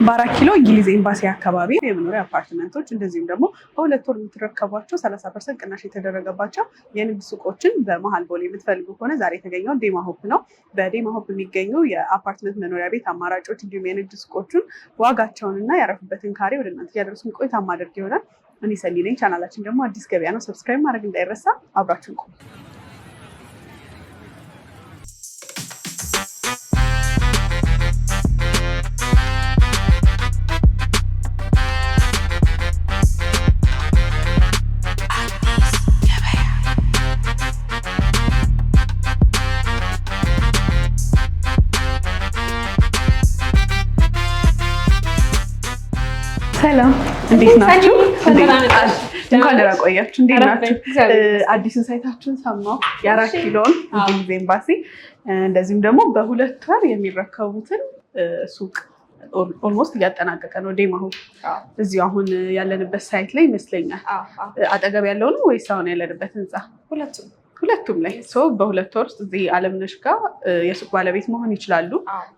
በ4 ኪሎ እንግሊዝ ኤምባሲ አካባቢ የመኖሪያ አፓርትመንቶች እንደዚሁም ደግሞ በሁለት ወር የምትረከቧቸው 30% ቅናሽ የተደረገባቸው የንግድ ሱቆችን በመሀል ቦሌ የምትፈልጉ ከሆነ ዛሬ የተገኘው ዴማ ሆፕ ነው። በዴማ ሆፕ የሚገኙ የአፓርትመንት መኖሪያ ቤት አማራጮች እንዲሁም የንግድ ሱቆቹን ዋጋቸውንና ያረፉበትን ካሬ ወደ እናንተ እያደረስኩኝ ቆይታ ማድረግ ይሆናል። እኔ ሰሊ ነኝ። ቻናላችን ደግሞ አዲስ ገበያ ነው። ሰብስክራይብ ማድረግ እንዳይረሳ። አብራችሁን ቆዩ። ሰላም እንዴት ናችሁ? እንኳን ደህና ቆያችሁ። እንዴት ናችሁ? አዲሱን ሳይታችሁን ሰማሁ። የ4 ኪሎን እንግሊዝ ኤምባሲ እንደዚሁም ደግሞ በሁለት ወር የሚረከቡትን ሱቅ ኦልሞስት እያጠናቀቀ ነው ዴማ ሆፕ። እዚሁ አሁን ያለንበት ሳይት ላይ ይመስለኛል። አጠገብ ያለው ነው ወይስ አሁን ያለንበት ህንፃ? ሁለቱም ላይ በሁለት ወር ውስጥ እዚህ አለምነሽ ጋር የሱቅ ባለቤት መሆን ይችላሉ።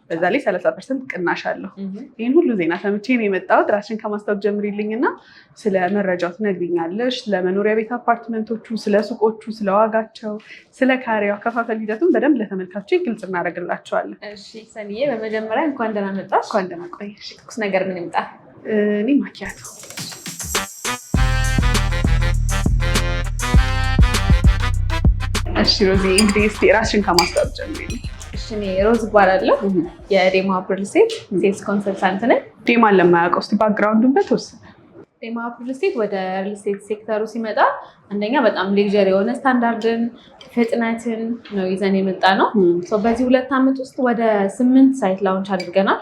በዛ ላይ 30% ቅናሽ አለው። ይህን ሁሉ ዜና ሰምቼ ነው የመጣሁት። ራስሽን ከማስታወቅ ጀምሪልኝ እና ስለ መረጃው ትነግሪኛለሽ። ስለ መኖሪያ ቤት አፓርትመንቶቹ፣ ስለ ሱቆቹ፣ ስለ ዋጋቸው፣ ስለ ካሬው አከፋፈል ሂደቱን በደንብ ለተመልካቾች ግልጽ እናደርግላቸዋለን። እሺ ሰኒዬ፣ በመጀመሪያ እንኳን ደህና መጣሽ። እንኳን ደህና ቆየሽ። ትኩስ ነገር ምን ይምጣ? እኔ ማኪያቶ። እሺ ሮዚ፣ እንግዲህ እስኪ ራስሽን ከማስታወቅ ጀምሪልኝ። እሺ እኔ ሮዝ እባላለሁ። የዴማ ሆፕ ሪል ስቴት ሴልስ ኮንሰልታንት ነኝ። ዴማን ለማያውቀው እስኪ ባክግራውንዱን በተወሰነ። ዴማ ሆፕ ሪል ስቴት ወደ ሪል ስቴት ሴክተሩ ሲመጣ አንደኛ በጣም ሌክዠሪ የሆነ ስታንዳርድን፣ ፍጥነትን ነው ይዘን የመጣ ነው። በዚህ 2 ዓመት ውስጥ ወደ 8 ሳይት ላውንች አድርገናል።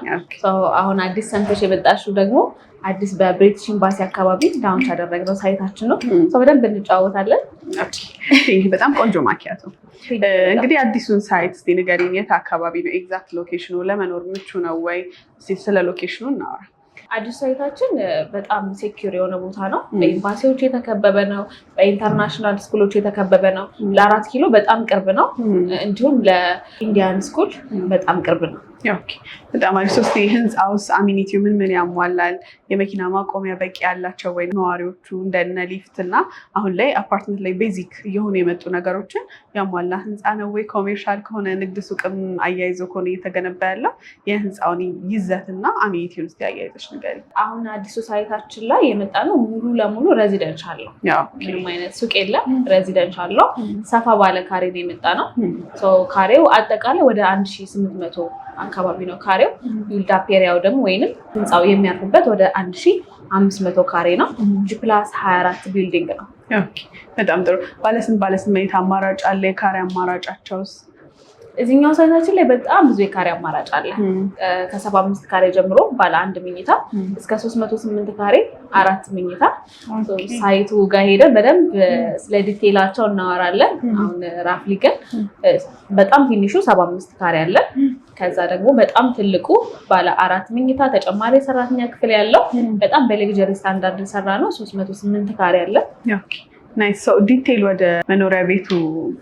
አሁን አዲስ ሰምተሽ የመጣሽው ደግሞ አዲስ በብሪቲሽ ኤምባሲ አካባቢ ላውንች ያደረግነው ሳይታችን ነው። በደንብ እንጫወታለን። በጣም ቆንጆ ማኪያቶ። እንግዲህ አዲሱን ሳይት እስኪ ንገሪኝ፣ የት አካባቢ ነው ኤግዛክት ሎኬሽኑ? ለመኖር ምቹ ነው ወይ? ስለ ሎኬሽኑ እናወራ። አዲስ ሳይታችን በጣም ሴኪዩር የሆነ ቦታ ነው። በኤምባሲዎች የተከበበ ነው። በኢንተርናሽናል ስኩሎች የተከበበ ነው። ለ4 ኪሎ በጣም ቅርብ ነው። እንዲሁም ለኢንዲያን ስኩል በጣም ቅርብ ነው። በጣም አሪፍ። ህንፃውስ አሚኒቲው ምን ያሟላል? የመኪና ማቆሚያ በቂ ያላቸው ወይ? ነዋሪዎቹ እንደነ ሊፍት እና አሁን ላይ አፓርትመንት ላይ ቤዚክ እየሆኑ የመጡ ነገሮችን ያሟላ ህንፃ ነው ወይ? ኮሜርሻል ከሆነ ንግድ ሱቅም አያይዞ ከሆነ እየተገነባ ያለው የህንፃውን ይዘትና አሚኒቲውን ውስጥ ያያይዘች ነገር። አሁን አዲሱ ሳይታችን ላይ የመጣ ነው ሙሉ ለሙሉ ሬዚደንሻል ነው። ምንም አይነት ሱቅ የለም። ሬዚደንሻል ነው። ሰፋ ባለ ካሬ ነው የመጣ ነው። ካሬው አጠቃላይ ወደ 1800 አካባቢ ነው ካሬው። ቢልድ አፕ ኤሪያው ደግሞ ወይንም ህንፃው የሚያርፍበት ወደ 1500 ካሬ ነው። ጂ+24 ቢልዲንግ ነው። በጣም ጥሩ። ባለስንት መኝታ አማራጭ አለ? የካሬ አማራጫቸውስ? እዚህኛው ሳይታችን ላይ በጣም ብዙ የካሬ አማራጭ አለ። ከ75 ካሬ ጀምሮ ባለ 1 መኝታ እስከ 308 ካሬ 4 መኝታ። ሳይቱ ጋር ሄደን በደንብ ስለ ዲቴይላቸው እናወራለን። አሁን ራፍሊ ግን በጣም ትንሹ 75 ካሬ አለ። ከዛ ደግሞ በጣም ትልቁ ባለ 4 መኝታ ተጨማሪ ሰራተኛ ክፍል ያለው በጣም በሌክዠሪ ስታንዳርድ የሰራ ነው። 308 ካሬ አለ። ናይስ። ዲቴይል ወደ መኖሪያ ቤቱ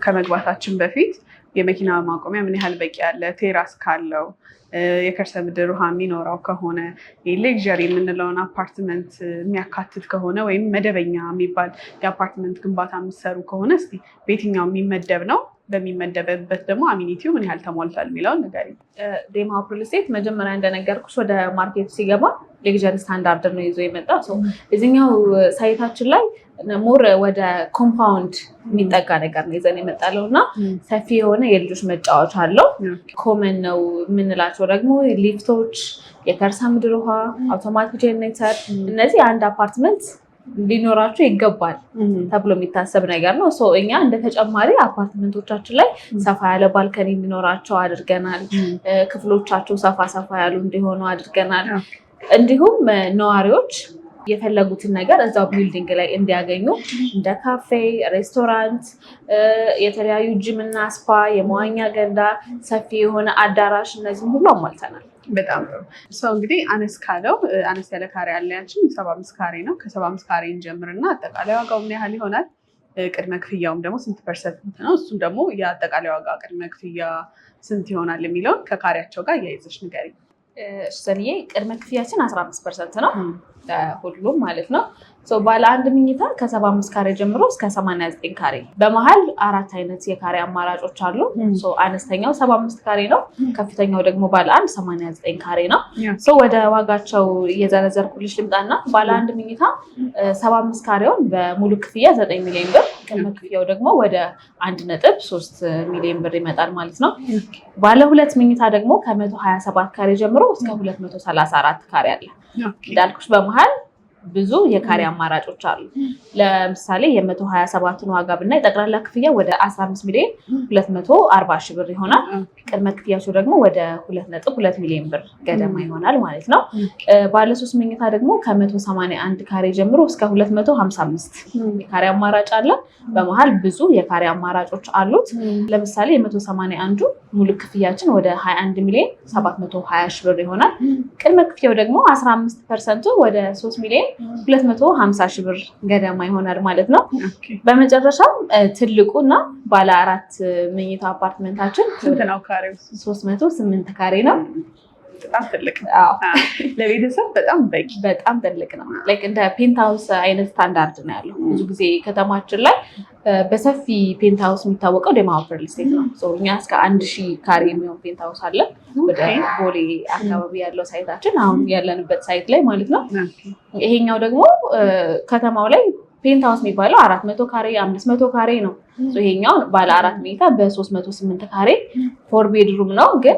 ከመግባታችን በፊት የመኪና ማቆሚያ ምን ያህል በቂ ያለ፣ ቴራስ ካለው፣ የከርሰ ምድር ውሃ የሚኖረው ከሆነ፣ ሌክዠሪ የምንለውን አፓርትመንት የሚያካትት ከሆነ ወይም መደበኛ የሚባል የአፓርትመንት ግንባታ የሚሰሩ ከሆነ እስኪ በየትኛው የሚመደብ ነው? በሚመደብበት ደግሞ አሚኒቲው ምን ያህል ተሟልቷል የሚለውን ንገሪኝ። ዴማ ሆፕ ሪል ስቴት መጀመሪያ እንደነገርኩሽ ወደ ማርኬቱ ሲገባ ሌክዠሪ ስታንዳርድ ነው ይዞ የመጣ። እዚህኛው ሳይታችን ላይ ሞር ወደ ኮምፓውንድ የሚጠጋ ነገር ነው ይዘን የመጣለው እና ሰፊ የሆነ የልጆች መጫወቻ አለው። ኮመን ነው የምንላቸው ደግሞ ሊፍቶች፣ የከርሰ ምድር ውሃ፣ አውቶማቲክ ጄኔሬተር፣ እነዚህ አንድ አፓርትመንት ሊኖራቸው ይገባል ተብሎ የሚታሰብ ነገር ነው። እኛ እንደ ተጨማሪ አፓርትመንቶቻችን ላይ ሰፋ ያለ ባልከኒ እንዲኖራቸው አድርገናል። ክፍሎቻቸው ሰፋ ያሉ እንዲሆኑ አድርገናል። እንዲሁም ነዋሪዎች የፈለጉትን ነገር እዛው ቢልዲንግ ላይ እንዲያገኙ እንደ ካፌ፣ ሬስቶራንት፣ የተለያዩ ጂም እና ስፓ፣ የመዋኛ ገንዳ፣ ሰፊ የሆነ አዳራሽ እነዚህም ሁሉ አሟልተናል። በጣም ጥሩ። ሰው እንግዲህ አነስ ያለ ካሬ አለ ያልሽኝ 75 ካሬ ነው። ከ75 ካሬ እንጀምርና አጠቃላይ ዋጋው ምን ያህል ይሆናል? ቅድመ ክፍያውም ደግሞ ስንት ፐርሰንት ነው? እሱም ደግሞ የአጠቃላይ ዋጋ ቅድመ ክፍያ ስንት ይሆናል የሚለውን ከካሬያቸው ጋር እያይዘሽ ንገሪኝ። ሰንዬ ቅድመ ክፍያችን 15% ነው ሁሉም ማለት ነው። ባለ አንድ መኝታ ከ75 ካሬ ጀምሮ እስከ 89 ካሬ፣ በመሀል 4 አይነት የካሬ አማራጮች አሉ። አነስተኛው 75 ካሬ ነው፣ ከፍተኛው ደግሞ ባለ አንድ 89 ካሬ ነው። ወደ ዋጋቸው እየዘረዘርኩልሽ ልምጣና ባለ አንድ መኝታ 75 ካሬውን በሙሉ ክፍያ 9 ሚሊዮን ብር፣ ቅድመ ክፍያው ደግሞ ወደ 1.3 ሚሊዮን ብር ይመጣል ማለት ነው። ባለ ሁለት መኝታ ደግሞ ከ127 ካሬ ጀምሮ እስከ 234 ካሬ አለ። እንዳልኩሽ በመሀል ብዙ የካሬ አማራጮች አሉ። ለምሳሌ የ127ን ዋጋ ብናይ ጠቅላላ ክፍያ ወደ 15 ሚሊዮን 240 ሺህ ብር ይሆናል። ቅድመ ክፍያቸው ደግሞ ወደ 2.2 ሚሊዮን ብር ገደማ ይሆናል ማለት ነው። ባለ 3 መኝታ ደግሞ ከ181 ካሬ ጀምሮ እስከ 255 የካሬ አማራጭ አለ። በመሀል ብዙ የካሬ አማራጮች አሉት። ለምሳሌ የ181ዱ ሙሉ ክፍያችን ወደ 21 ሚሊዮን 720 ሺህ ብር ይሆናል። ቅድመ ክፍያው ደግሞ 15% ወደ 3 ሚሊዮን 250 ሺህ ብር ገደማ ይሆናል ማለት ነው። በመጨረሻም ትልቁ እና ባለ 4 መኝታ አፓርትመንታችን 308 ካሬ ነው። በጣም ትልቅ ነው። ለቤተሰብ በጣም ትልቅ ነው። እንደ ፔንትሃውስ አይነት ስታንዳርድ ነው ያለው። ብዙ ጊዜ ከተማችን ላይ በሰፊ ፔንትሃውስ የሚታወቀው ዴማወር ሪል ስቴት ነው። እኛ እስከ 1000 ካሬ የሚሆን ፔንትሃውስ አለ ወደ ቦሌ አካባቢ ያለው ሳይታችን፣ አሁን ያለንበት ሳይት ላይ ማለት ነው። ይሄኛው ደግሞ ከተማው ላይ ፔንትሃውስ የሚባለው 400 ካሬ 500 ካሬ ነው። ይሄኛው ባለ 4 መኝታ በ308 ካሬ 4 ቤድሩም ነው፣ ግን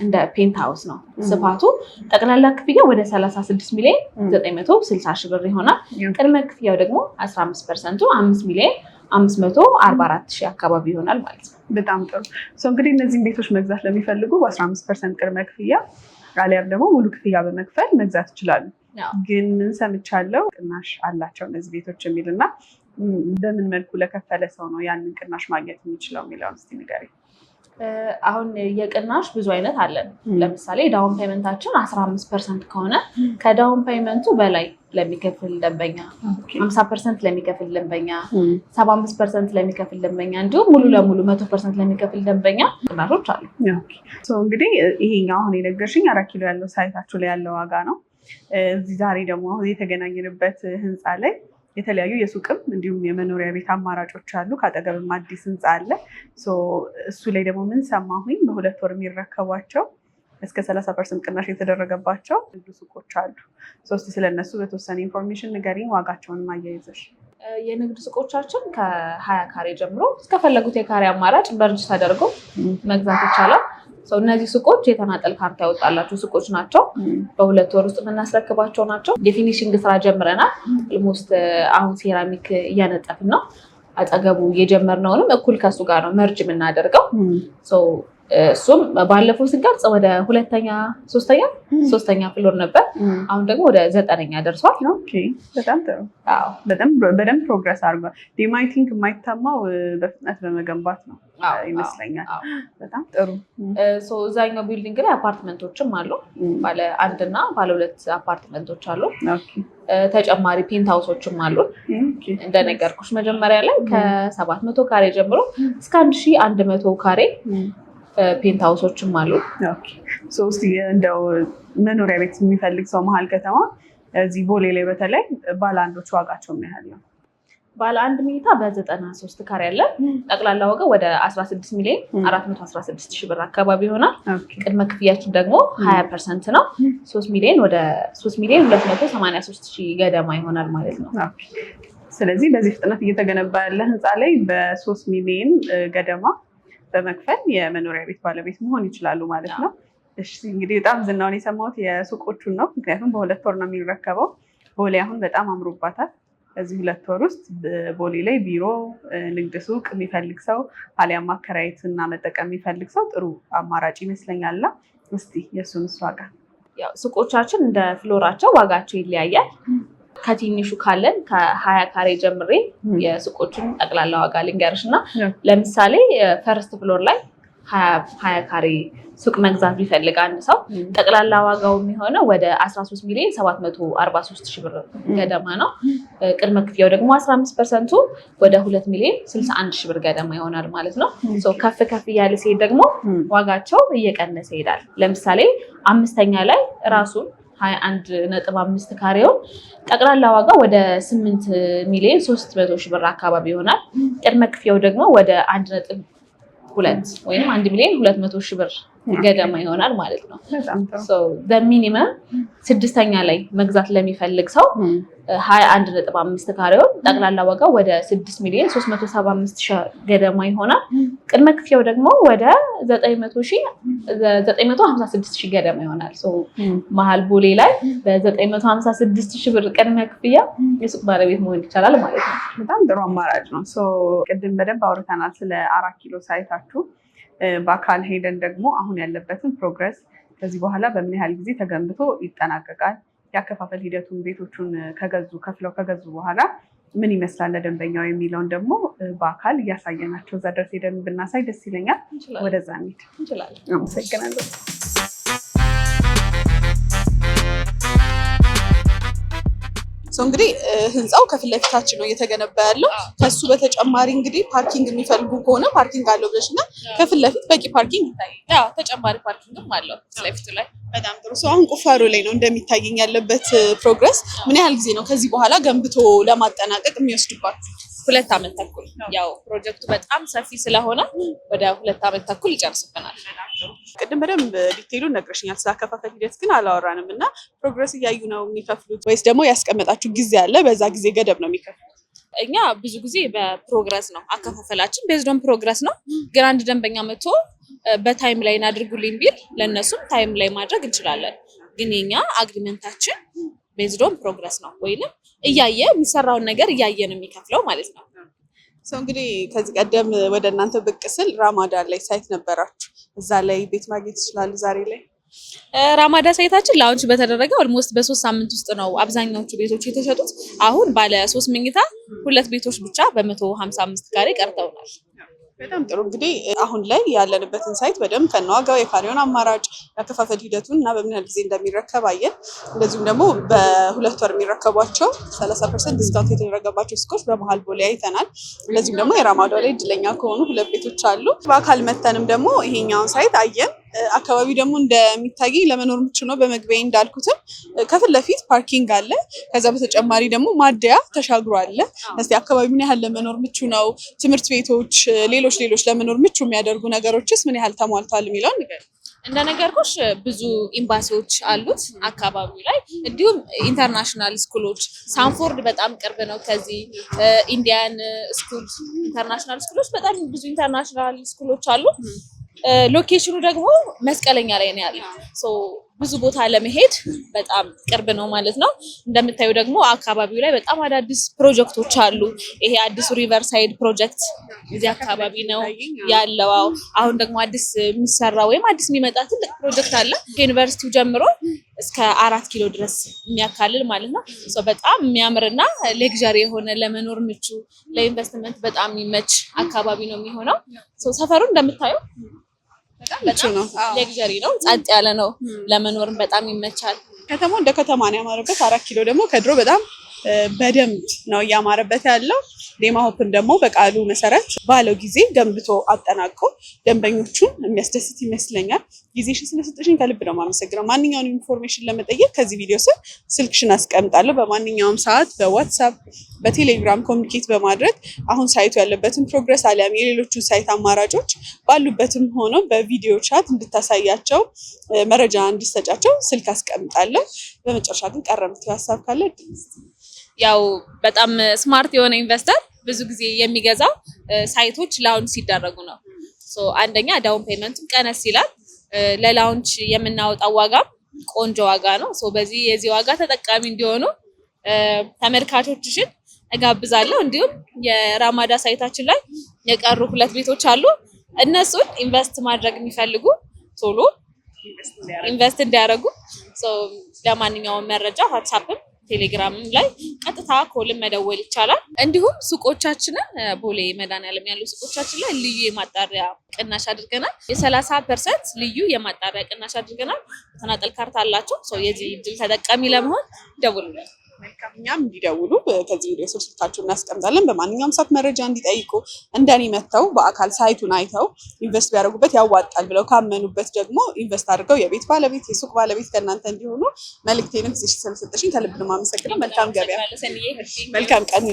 እንደ ፔንትሃውስ ነው ስፋቱ። ጠቅላላ ክፍያ ወደ 36 ሚሊዮን 960 ሺህ ብር ይሆናል። ቅድመ ክፍያው ደግሞ 15% 5 ሚሊዮን 544 ሺህ አካባቢ ይሆናል ማለት ነው። በጣም ጥሩ። እንግዲህ እነዚህን ቤቶች መግዛት ለሚፈልጉ በ15% ቅድመ ክፍያ አሊያም ደግሞ ሙሉ ክፍያ በመክፈል መግዛት ይችላሉ። ግን ምን ሰምቻለሁ ቅናሽ አላቸው እነዚህ ቤቶች የሚል እና በምን መልኩ ለከፈለ ሰው ነው ያንን ቅናሽ ማግኘት የሚችለው የሚለውን እስኪ ንገሪኝ። አሁን የቅናሽ ብዙ አይነት አለን። ለምሳሌ ዳውን ፔመንታችን 15% ከሆነ ከዳውን ፔመንቱ በላይ ለሚከፍል ደንበኛ፣ 50% ለሚከፍል ደንበኛ፣ 75% ለሚከፍል ደንበኛ እንዲሁም ሙሉ ለሙሉ 100% ለሚከፍል ደንበኛ ቅናሾች አሉ። እንግዲህ ይሄኛው አሁን የነገርሽኝ 4 ኪሎ ያለው ሳይታችሁ ላይ ያለው ዋጋ ነው። እዚህ ዛሬ ደግሞ የተገናኘንበት ህንፃ ላይ የተለያዩ የሱቅም እንዲሁም የመኖሪያ ቤት አማራጮች አሉ። ከአጠገብም አዲስ ህንፃ አለ። እሱ ላይ ደግሞ ምን ሰማሁኝ፣ በ2 ወር የሚረከቧቸው እስከ 30% ቅናሽ የተደረገባቸው ንግድ ሱቆች አሉ። ስለነሱ በተወሰነ ኢንፎርሜሽን ንገሪኝ፣ ዋጋቸውን ማያይዘሽ። የንግድ ሱቆቻችን ከ20 ካሬ ጀምሮ እስከፈለጉት የካሬ አማራጭ በርጅ ተደርጎ መግዛት ይቻላል። እነዚህ ሱቆች የተናጠል ካርታ ያወጣላቸው ሱቆች ናቸው። በ2 ወር ውስጥ የምናስረክባቸው ናቸው። የፊኒሽንግ ስራ ጀምረናል። ኦልሞስት አሁን ሴራሚክ እያነጠፍን ነው። አጠገቡ የጀመርነውንም እኩል ከሱ ጋር ነው መርጅ የምናደርገው። እሱም ባለፈው ስንቀርጽ ወደ 3ኛ ፍሎር ነበር። አሁን ደግሞ ወደ 9ኛ ደርሷል። በጣም ጥሩ። በደንብ ፕሮግረስ አድርጓል። ዲማይ ቲንክ የማይታማው በፍጥነት በመገንባት ነው ይመስለኛል። በጣም ጥሩ። እዛኛው ቢልዲንግ ላይ አፓርትመንቶችም አሉ። ባለ 1 እና ባለ 2 አፓርትመንቶች አሉ። ተጨማሪ ፔንት ሃውሶችም አሉ። እንደነገርኩሽ መጀመሪያ ላይ ከ700 ካሬ ጀምሮ እስከ 1100 ካሬ ፔንት ሃውሶችም አሉ። እንደው መኖሪያ ቤት የሚፈልግ ሰው መሀል ከተማ እዚህ ቦሌ ላይ በተለይ ባለ አንዶች ዋጋቸው ምን ያህል ነው? ባለ 1 መኝታ በ93 ካሬ አለ። ጠቅላላ ዋጋ ወደ 16 ሚሊዮን 416 ሺህ ብር አካባቢ ይሆናል። ቅድመ ክፍያችን ደግሞ 20% ነው። 3 ሚሊዮን ወደ 3 ሚሊዮን 283 ሺህ ገደማ ይሆናል ማለት ነው። ስለዚህ በዚህ ፍጥነት እየተገነባ ያለ ህንፃ ላይ በ3 ሚሊዮን ገደማ በመክፈል የመኖሪያ ቤት ባለቤት መሆን ይችላሉ ማለት ነው። እንግዲህ በጣም ዝናውን የሰማሁት የሱቆቹን ነው። ምክንያቱም በ2 ወር ነው የሚረከበው። ቦሌ አሁን በጣም አምሮባታል። በዚህ 2 ወር ውስጥ ቦሌ ላይ ቢሮ፣ ንግድ ሱቅ የሚፈልግ ሰው አሊያም ማከራየት እና መጠቀም የሚፈልግ ሰው ጥሩ አማራጭ ይመስለኛልና እስቲ የእሱን ዋጋ። ሱቆቻችን እንደ ፍሎራቸው ዋጋቸው ይለያያል። ከትንሹ ካለን ከ20 ካሬ ጀምሬ የሱቆችን ጠቅላላ ዋጋ ልንገርሽ እና ለምሳሌ ፈርስት ፍሎር ላይ 20 ካሬ ሱቅ መግዛት ቢፈልግ አንድ ሰው ጠቅላላ ዋጋው የሚሆነው ወደ 13,743,000 ብር ገደማ ነው። ቅድመ ክፍያው ደግሞ 15%ቱ ወደ 2,61,000 ብር ገደማ ይሆናል ማለት ነው። ከፍ ከፍ እያለ ሲሄድ ደግሞ ዋጋቸው እየቀነሰ ይሄዳል። ለምሳሌ አምስተኛ ላይ ራሱን 21.5 ካሬውን ጠቅላላ ዋጋ ወደ 8,300,000 ብር አካባቢ ይሆናል። ቅድመ ክፍያው ደግሞ ወደ 1.2 ወይም 1,200,000 ብር ገደማ ይሆናል ማለት ነው። በሚኒመም ስድስተኛ ላይ መግዛት ለሚፈልግ ሰው 21.5 ካሬውን ጠቅላላ ዋጋው ወደ 6,375,000 ገደማ ይሆናል። ቅድመ ክፍያው ደግሞ ወደ 956,000 ገደማ ይሆናል። መሀል ቦሌ ላይ በ956,000 ብር ቅድመ ክፍያ የሱቅ ባለቤት መሆን ይቻላል ማለት ነው። በጣም ጥሩ አማራጭ ነው። ቅድም በደንብ አውርተናል ስለ 4 ኪሎ ሳይታችሁ። በአካል ሄደን ደግሞ አሁን ያለበትን ፕሮግረስ ከዚህ በኋላ በምን ያህል ጊዜ ተገንብቶ ይጠናቀቃል፣ ያከፋፈል ሂደቱን ቤቶቹን ከፍለው ከገዙ በኋላ ምን ይመስላል ለደንበኛው የሚለውን ደግሞ በአካል እያሳየናቸው እዛ ድረስ ሄደን ብናሳይ ደስ ይለኛል። ወደዛ እንሂድ። አመሰግናለሁ። እንግዲህ ህንፃው ከፊት ለፊታችን ነው እየተገነባ ያለው። ከሱ በተጨማሪ እንግዲህ ፓርኪንግ የሚፈልጉ ከሆነ ፓርኪንግ አለው ብለሽናል። ከፊት ለፊት በቂ ፓርኪንግ ይታያል። ተጨማሪ ፓርኪንግም አለው ስለፊቱ ላይ። በጣም ጥሩ። አሁን ቁፋሮ ላይ ነው እንደሚታየኝ ያለበት ፕሮግረስ። ምን ያህል ጊዜ ነው ከዚህ በኋላ ገንብቶ ለማጠናቀቅ የሚወስድባችሁ? 2 ዓመት ተኩል። ያው ፕሮጀክቱ በጣም ሰፊ ስለሆነ ወደ 2 ዓመት ተኩል ይጨርስብናል። ቅድም በደንብ ዲቴይሉን ነግረሽኛል። ስላከፋፈል ሂደት ግን አላወራንም እና ፕሮግረስ እያዩ ነው የሚከፍሉት ወይስ ደግሞ ያስቀመጣችሁ ጊዜ አለ? በዛ ጊዜ ገደብ ነው የሚከፍሉት? እኛ ብዙ ጊዜ በፕሮግረስ ነው አከፋፈላችን፣ ቤዝዶን ፕሮግረስ ነው። ግን አንድ ደንበኛ መጥቶ በታይም ላይ አድርጉልኝ ቢል ለእነሱም ታይም ላይ ማድረግ እንችላለን። ግን የኛ አግሪመንታችን ቤዝዶን ፕሮግረስ ነው፣ ወይንም እያየ የሚሰራውን ነገር እያየ ነው የሚከፍለው ማለት ነው። እንግዲህ ከዚህ ቀደም ወደ እናንተ ብቅ ስል ራማዳን ላይ ሳይት ነበራችሁ። እዛ ላይ ቤት ማግኘት ይችላሉ? ዛሬ ላይ ራማዳ ሳይታችን ላውንች በተደረገ ኦልሞስት በ3 ሳምንት ውስጥ ነው አብዛኛዎቹ ቤቶች የተሸጡት። አሁን ባለ 3 መኝታ 2 ቤቶች ብቻ በ155 ካሬ ቀርተውናል። በጣም ጥሩ። እንግዲህ አሁን ላይ ያለንበትን ሳይት በደንብ ከነዋጋው የካሬውን አማራጭ ያከፋፈል ሂደቱን እና በምን ያህል ጊዜ እንደሚረከብ አየን። እንደዚሁም ደግሞ በ2 ወር የሚረከቧቸው 30% ዲስካውንት የተደረገባቸው ሱቆች በመሀል ቦሌ አይተናል። እንደዚሁም ደግሞ የራማዳው ላይ እድለኛ ከሆኑ 2 ቤቶች አሉ። በአካል መተንም ደግሞ ይሄኛውን ሳይት አየን። አካባቢ ደግሞ እንደሚታየኝ ለመኖር ምቹ ነው። በመግቢያ እንዳልኩትም ከፊት ለፊት ፓርኪንግ አለ። ከዛ በተጨማሪ ደግሞ ማደያ ተሻግሮ አለ። እስቲ አካባቢ ምን ያህል ለመኖር ምቹ ነው፣ ትምህርት ቤቶች፣ ሌሎች ለመኖር ምቹ የሚያደርጉ ነገሮችስ ምን ያህል ተሟልተዋል የሚለውን ንገር። እንደነገርኩሽ ብዙ ኤምባሲዎች አሉት አካባቢው ላይ፣ እንዲሁም ኢንተርናሽናል ስኩሎች። ሳንፎርድ በጣም ቅርብ ነው ከዚህ። ኢንዲያን ስኩል ኢንተርናሽናል ስኩሎች፣ በጣም ብዙ ኢንተርናሽናል ስኩሎች አሉ። ሎኬሽኑ ደግሞ መስቀለኛ ላይ ነው ያለው። ብዙ ቦታ ለመሄድ በጣም ቅርብ ነው ማለት ነው። እንደምታዩ ደግሞ አካባቢው ላይ በጣም አዳዲስ ፕሮጀክቶች አሉ። ይሄ አዲሱ ሪቨርሳይድ ፕሮጀክት እዚህ አካባቢ ነው ያለው። አሁን ደግሞ አዲስ የሚሰራ ወይም አዲስ የሚመጣ ትልቅ ፕሮጀክት አለ ከዩኒቨርሲቲው ጀምሮ እስከ 4 ኪሎ ድረስ የሚያካልል ማለት ነው። በጣም የሚያምርና ሌክዠሪ የሆነ ለመኖር ምቹ፣ ለኢንቨስትመንት በጣም የሚመች አካባቢ ነው የሚሆነው። ሰፈሩ እንደምታዩ በጣም ሌክዠሪ ነው፣ ጸጥ ያለ ነው፣ ለመኖርም በጣም ይመቻል። ከተማው እንደ ከተማ ነው ያማረበት። 4 ኪሎ ደግሞ ከድሮ በጣም በደንብ ነው እያማረበት ያለው። ዴማ ሆፕም ደግሞ በቃሉ መሰረት ባለው ጊዜ ገንብቶ አጠናቆ ደንበኞቹን የሚያስደስት ይመስለኛል። ጊዜሽን ስለሰጠሽኝ ከልብ ነው የማመሰግነው። ማንኛውንም ኢንፎርሜሽን ለመጠየቅ ከዚህ ቪዲዮ ስር ስልክሽን አስቀምጣለሁ። በማንኛውም ሰዓት በዋትሳፕ በቴሌግራም ኮሚኒኬት በማድረግ አሁን ሳይቱ ያለበትን ፕሮግረስ አሊያም የሌሎቹን ሳይት አማራጮች ባሉበትም ሆኖ በቪዲዮ ቻት እንድታሳያቸው መረጃ እንድትሰጫቸው ስልክ አስቀምጣለሁ። በመጨረሻ ግን ቀረ የምትይው ሀሳብ ካለ? ያው በጣም ስማርት የሆነ ኢንቨስተር ብዙ ጊዜ የሚገዛው ሳይቶች ላውንች ሲደረጉ ነው። አንደኛ ዳውን ፔመንቱም ቀነስ ይላል። ለላውንች የምናወጣው ዋጋም ቆንጆ ዋጋ ነው። በዚህ የዚህ ዋጋ ተጠቃሚ እንዲሆኑ ተመልካቾችሽን እጋብዛለሁ። እንዲሁም የራማዳ ሳይታችን ላይ የቀሩ 2 ቤቶች አሉ። እነሱን ኢንቨስት ማድረግ የሚፈልጉ ቶሎ ኢንቨስት እንዲያደርጉ ለማንኛውም መረጃ ዋትስአፕም ቴሌግራም ላይ ቀጥታ ኮልም መደወል ይቻላል። እንዲሁም ሱቆቻችንን ቦሌ መድኃኒዓለም ያሉ ሱቆቻችን ላይ ልዩ የማጣሪያ ቅናሽ አድርገናል። የ30% ልዩ የማጣሪያ ቅናሽ አድርገናል። ተናጠል ካርታ አላቸው። የዚህ እድል ተጠቃሚ ለመሆን ደውሉልን። እኛም እንዲደውሉ ከዚህ ቪዲዮ ስር ስልካቸውን እናስቀምጣለን። በማንኛውም ሰዓት መረጃ እንዲጠይቁ እንደኔ መተው በአካል ሳይቱን አይተው ኢንቨስት ቢያደርጉበት ያዋጣል ብለው ካመኑበት ደግሞ ኢንቨስት አድርገው የቤት ባለቤት የሱቅ ባለቤት ከእናንተ እንዲሆኑ መልእክቴንም ስለሰጠሽኝ ከልብ ነው የማመሰግነው። መልካም ገበያ፣ መልካም ቀን።